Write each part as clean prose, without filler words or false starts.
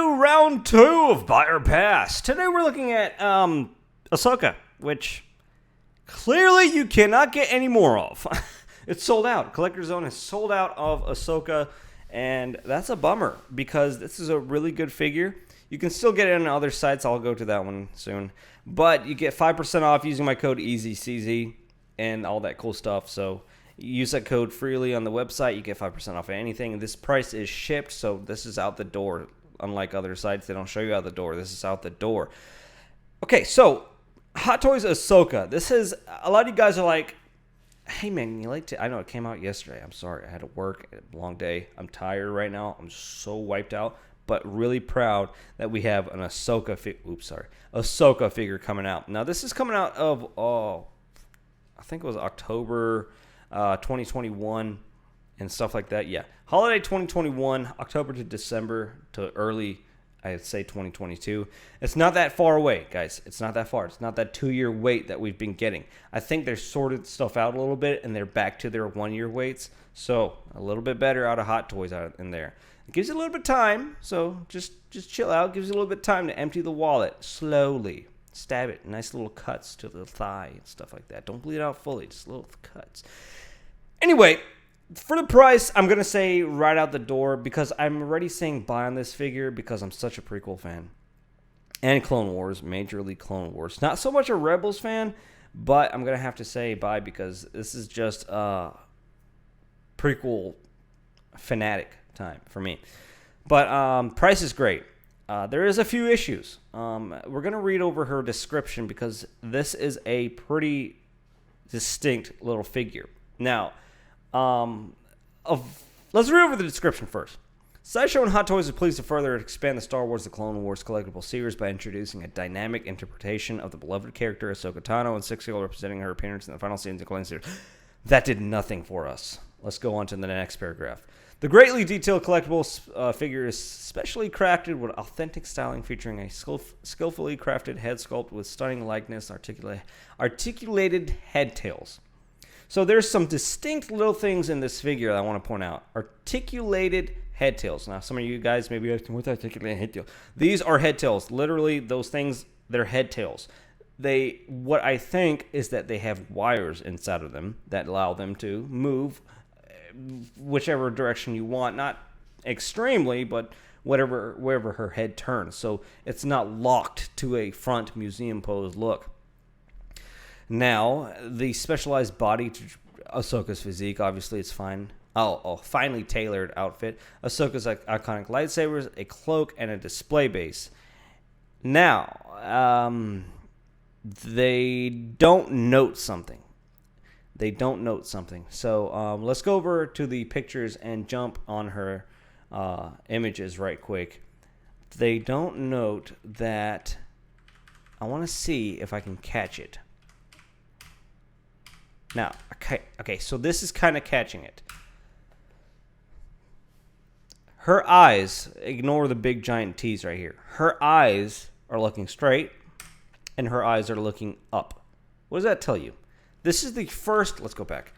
to round 2 of Buy or Pass. Today we're looking at Ahsoka, which clearly you cannot get any more of. It's sold out. Collector Zone is sold out of Ahsoka, and that's a bummer because this is a really good figure. You can still get it on other sites. I'll go to that one soon. But you get 5% off using my code EZCZ and all that cool stuff. So use that code freely on the website. You get 5% off of anything. This price is shipped, so this is out the door. Unlike other sites, they don't show you out the door. This is out the door. Okay, so Hot Toys Ahsoka. This is, a lot of you guys are like, hey man, you like to, I know it came out yesterday. I'm sorry, I had to work, a long day. I'm tired right now. I'm so wiped out, but really proud that we have an Ahsoka figure coming out. Now this is coming out of, I think it was October 2021 and stuff like that. Yeah, holiday 2021, October to December to early, I'd say 2022. It's not that far away, guys. It's not that far. It's not that 2-year wait that we've been getting. I think they're sorted stuff out a little bit, and they're back to their 1-year waits. So a little bit better out of Hot Toys out in there. It gives you a little bit of time, so just chill out. It gives you a little bit of time to empty the wallet slowly. Stab it. Nice little cuts to the thigh and stuff like that. Don't bleed out fully. Just little cuts. Anyway, for the price, I'm going to say right out the door because I'm already saying buy on this figure because I'm such a prequel fan. And Clone Wars, majorly Clone Wars. Not so much a Rebels fan, but I'm going to have to say buy because this is just prequel fanatic time for me. But price is great. There is a few issues. We're going to read over her description because this is a pretty distinct little figure. Now, let's read over the description first. Sideshow and Hot Toys are pleased to further expand the Star Wars The Clone Wars collectible series by introducing a dynamic interpretation of the beloved character Ahsoka Tano and 6-year-old representing her appearance in the final scenes of the Clone series. That did nothing for us. Let's go on to the next paragraph. The greatly detailed collectible figure is specially crafted with authentic styling featuring a skillfully crafted head sculpt with stunning likeness, articulated head tails. So there's some distinct little things in this figure that I want to point out. Articulated head tails. Now, some of you guys may be asking, what's articulated head tail? These are head tails. Literally, those things, they're head tails. What I think is that they have wires inside of them that allow them to move whichever direction you want. Not extremely, but wherever her head turns. So it's not locked to a front museum pose look. Now, the specialized body to Ahsoka's physique, obviously it's fine. Finely tailored outfit. Ahsoka's iconic lightsabers, a cloak, and a display base. Now, they don't note something. So let's go over to the pictures and jump on her images right quick. They don't note that. I want to see if I can catch it. Now, okay, so this is kind of catching it. Her eyes, ignore the big giant T's right here. Her eyes are looking straight, and her eyes are looking up. What does that tell you? This is the first, let's go back.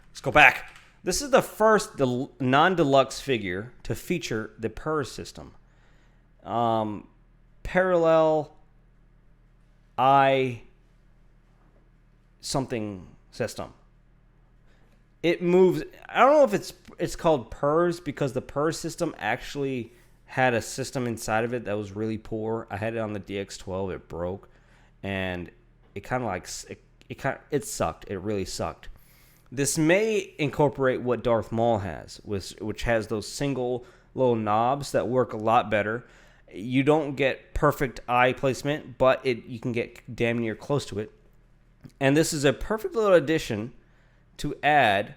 This is the first non-deluxe figure to feature the PERS system. Parallel eye something system. It moves. I don't know if it's called PERS because the PERS system actually had a system inside of it that was really poor. I had it on the DX12. It broke, and it kind of like it sucked. It really sucked. This may incorporate what Darth Maul has, which has those single little knobs that work a lot better. You don't get perfect eye placement, but you can get damn near close to it. And this is a perfect little addition to add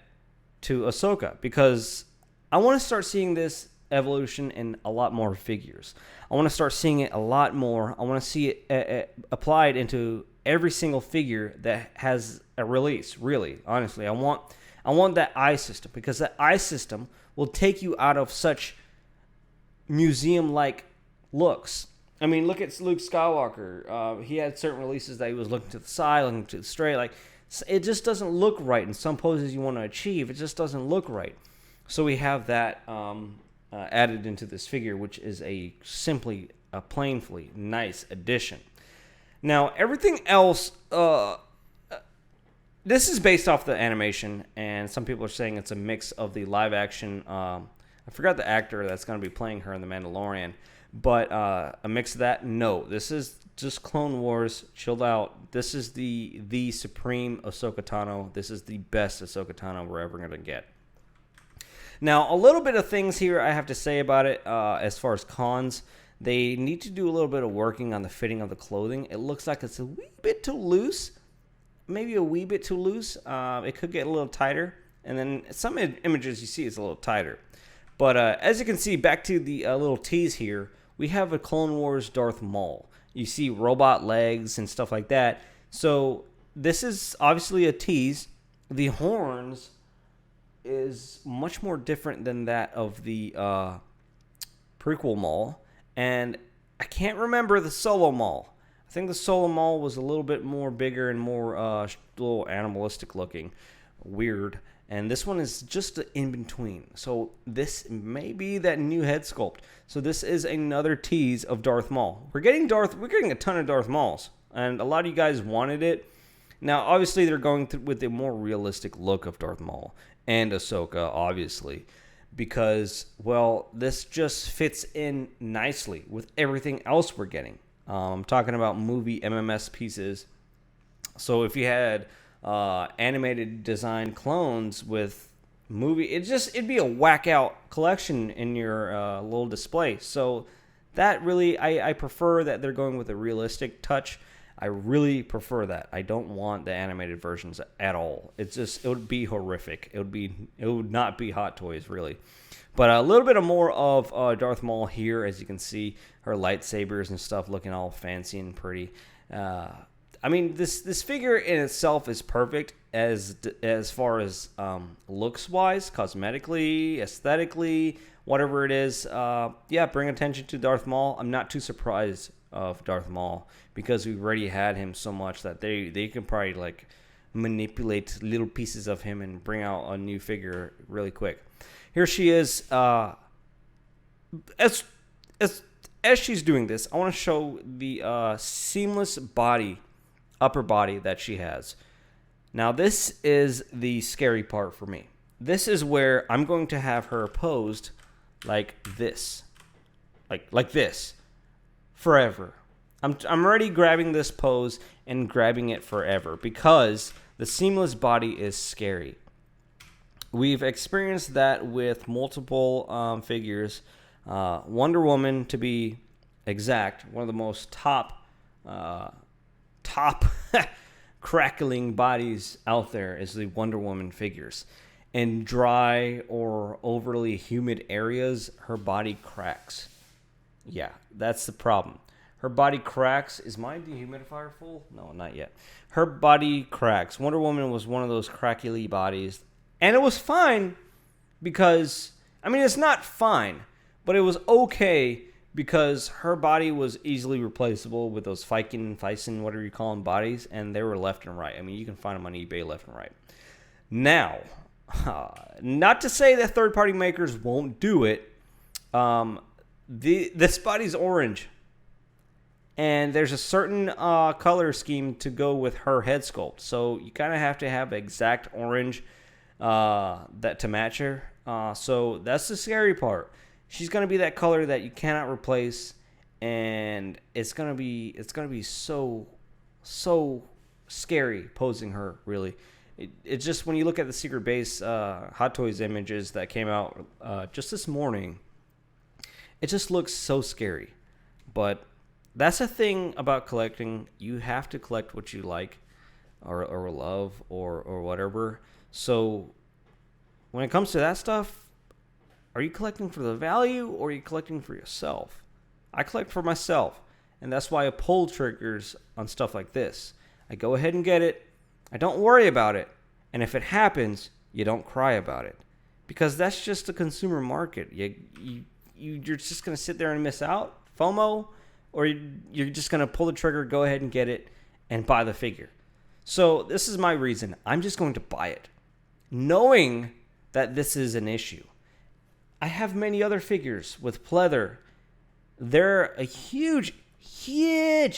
to Ahsoka because I want to start seeing this evolution in a lot more figures. I want to start seeing it a lot more. I want to see it applied into every single figure that has a release. Really, honestly, I want that eye system because that eye system will take you out of such museum-like looks. I mean, look at Luke Skywalker. He had certain releases that he was looking to the side, looking to the straight. Like, it just doesn't look right in some poses you want to achieve. It just doesn't look right. So we have that added into this figure, which is simply a plainly nice addition. Now, everything else, this is based off the animation, and some people are saying it's a mix of the live action. I forgot the actor that's going to be playing her in The Mandalorian, but a mix of that. No, this is just Clone Wars, chilled out. This is the supreme Ahsoka Tano. This is the best Ahsoka Tano we're ever going to get. Now, a little bit of things here I have to say about it as far as cons. They need to do a little bit of working on the fitting of the clothing. It looks like it's a wee bit too loose. Maybe a wee bit too loose. It could get a little tighter. And then some images you see it's a little tighter. But as you can see, back to the little tease here, we have a Clone Wars Darth Maul. You see robot legs and stuff like that. So this is obviously a tease. The horns is much more different than that of the prequel Maul. And I can't remember the Solo Maul. I think the Solo Maul was a little bit more bigger and more little animalistic looking. Weird. And this one is just in between. So this may be that new head sculpt. So this is another tease of Darth Maul. We're getting a ton of Darth Mauls. And a lot of you guys wanted it. Now, obviously, they're going with a more realistic look of Darth Maul. And Ahsoka, obviously. Because, well, this just fits in nicely with everything else we're getting. I'm talking about movie MMS pieces. So if you had animated design clones with movie, it'd be a whack out collection in your little display. So that really, I prefer that they're going with a realistic touch. I really prefer that. I don't want the animated versions at all. It would be horrific. It would not be Hot Toys, really. But a little bit more of Darth Maul here, as you can see, her lightsabers and stuff looking all fancy and pretty. I mean, this figure in itself is perfect as far as looks wise, cosmetically, aesthetically, whatever it is. Yeah, bring attention to Darth Maul. I'm not too surprised of Darth Maul because we've already had him so much that they can probably like manipulate little pieces of him and bring out a new figure really quick. Here she is. As she's doing this, I want to show the seamless upper body that she has. Now, this is the scary part for me. This is where I'm going to have her posed like this, like this, forever. I'm already grabbing this pose and grabbing it forever because the seamless body is scary. We've experienced that with multiple figures. Wonder Woman, to be exact, one of the most top crackling bodies out there is the Wonder Woman figures. In dry or overly humid areas, her body cracks. Yeah, that's the problem. Her body cracks. Is my dehumidifier full? No, not yet. Her body cracks. Wonder Woman was one of those crackly bodies. And it was fine because, I mean, it's not fine, but it was okay because her body was easily replaceable with those Thyssen, whatever you call them, bodies, and they were left and right. I mean, you can find them on eBay left and right. Now, not to say that third-party makers won't do it. This body's orange, and there's a certain color scheme to go with her head sculpt. So you kind of have to have exact orange that to match her. So that's the scary part. She's gonna be that color that you cannot replace, and it's gonna be so scary posing her. Really, it's just when you look at the Secret Base Hot Toys images that came out just this morning, it just looks so scary. But that's the thing about collecting. You have to collect what you like, or love, or whatever. So when it comes to that stuff, are you collecting for the value or are you collecting for yourself? I collect for myself, and that's why I pull triggers on stuff like this. I go ahead and get it. I don't worry about it. And if it happens, you don't cry about it. Because that's just the consumer market. You're just going to sit there and miss out, FOMO, or you're just going to pull the trigger, go ahead and get it, and buy the figure. So this is my reason. I'm just going to buy it, knowing that this is an issue. I have many other figures with pleather they're a huge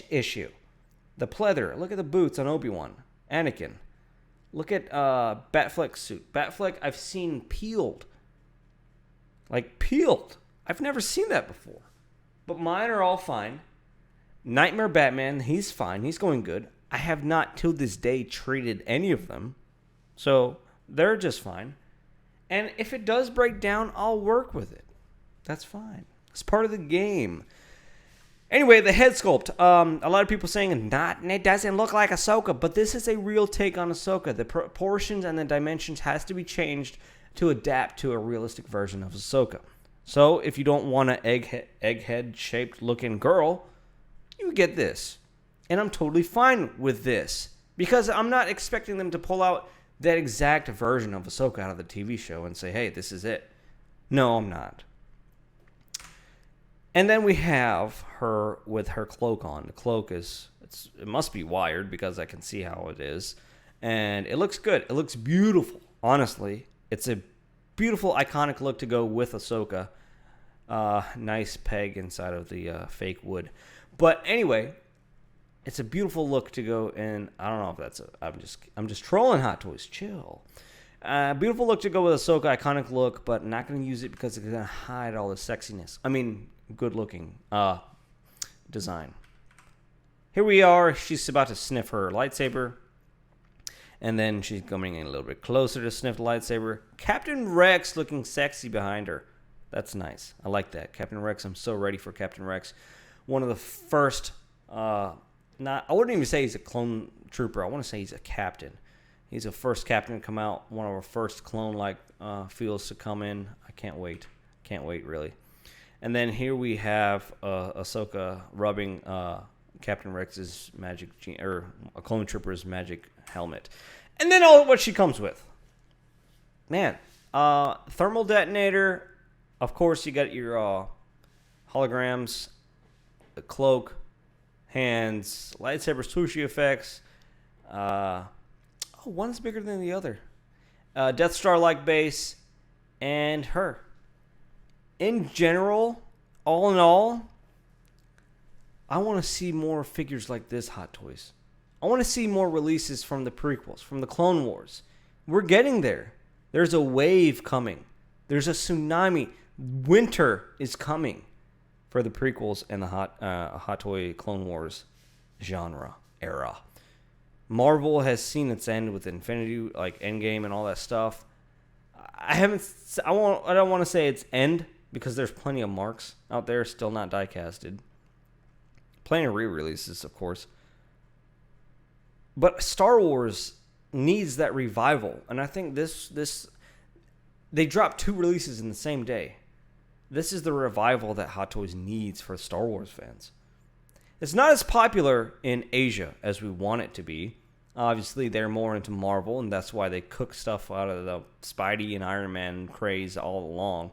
issue. The pleather. Look at the boots on Obi-Wan. Anakin. Look at Batfleck's suit. Batfleck I've seen peeled. Like peeled. I've never seen that before. But mine are all fine. Nightmare Batman, he's fine. He's going good. I have not till this day treated any of them. So they're just fine. And if it does break down, I'll work with it. That's fine. It's part of the game. Anyway, the head sculpt. A lot of people saying it doesn't look like Ahsoka, but this is a real take on Ahsoka. The proportions and the dimensions has to be changed to adapt to a realistic version of Ahsoka. So if you don't want an egghead shaped looking girl, you get this. And I'm totally fine with this because I'm not expecting them to pull out that exact version of Ahsoka out of the TV show and say, hey, this is it. No, I'm not. And then we have her with her cloak on. The cloak it must be wired because I can see how it is. And it looks good. It looks beautiful. Honestly, it's a beautiful, iconic look to go with Ahsoka. Nice peg inside of the fake wood. But anyway, it's a beautiful look to go in. I don't know if that's I'm just trolling Hot Toys. Chill. Beautiful look to go with Ahsoka, iconic look, but not going to use it because it's going to hide all the sexiness. I mean, good-looking design. Here we are. She's about to sniff her lightsaber. And then she's coming in a little bit closer to sniff the lightsaber. Captain Rex looking sexy behind her. That's nice. I like that. Captain Rex, I'm so ready for Captain Rex. One of the first, I wouldn't even say he's a clone trooper. I want to say he's a captain. He's the first captain to come out. One of our first clone-like feels to come in. I can't wait. Can't wait, really. And then here we have Ahsoka rubbing Captain Rex's magic, or a clone trooper's magic helmet. And then what she comes with. Man, thermal detonator. Of course, you got your holograms, the cloak, hands, lightsaber swooshy effects. One's bigger than the other. Death Star-like base, and her. In general, all in all, I want to see more figures like this, Hot Toys. I want to see more releases from the prequels, from the Clone Wars. We're getting there. There's a wave coming. There's a tsunami. Winter is coming for the prequels and the Hot Toy Clone Wars genre era. Marvel has seen its end with Infinity, like Endgame and all that stuff. I don't want to say its end because there's plenty of marks out there still not die-casted. Plenty of re-releases, of course. But Star Wars needs that revival, and I think this they dropped 2 releases in the same day. This is the revival that Hot Toys needs for Star Wars fans. It's not as popular in Asia as we want it to be. Obviously, they're more into Marvel, and that's why they cook stuff out of the Spidey and Iron Man craze all along.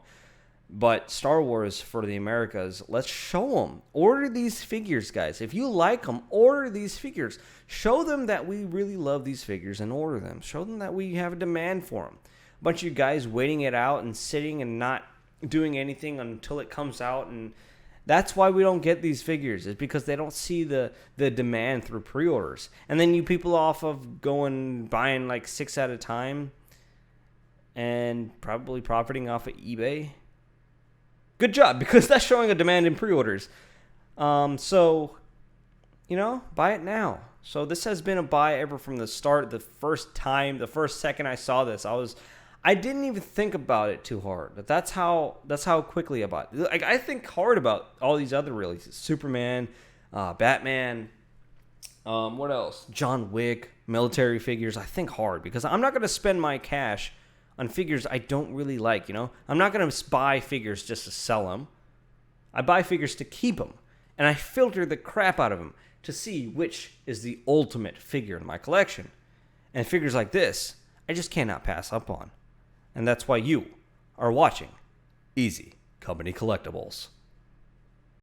But Star Wars for the Americas, let's show them. Order these figures, guys. If you like them, order these figures. Show them that we really love these figures and order them. Show them that we have a demand for them. A bunch of you guys waiting it out and sitting and not doing anything until it comes out, and that's why we don't get these figures. It's because they don't see the demand through pre-orders. And then you people off of buying like 6 at a time and probably profiting off of eBay. Good job, because that's showing a demand in pre-orders. So, buy it now. So this has been a buy ever from the start. The first second I saw this, I didn't even think about it too hard. That's how quickly I bought it. Like, I think hard about all these other releases. Superman, Batman, what else? John Wick, military figures. I think hard because I'm not going to spend my cash on figures I don't really like, I'm not going to buy figures just to sell them. I buy figures to keep them. And I filter the crap out of them to see which is the ultimate figure in my collection. And figures like this, I just cannot pass up on. And that's why you are watching Easy Company Collectibles.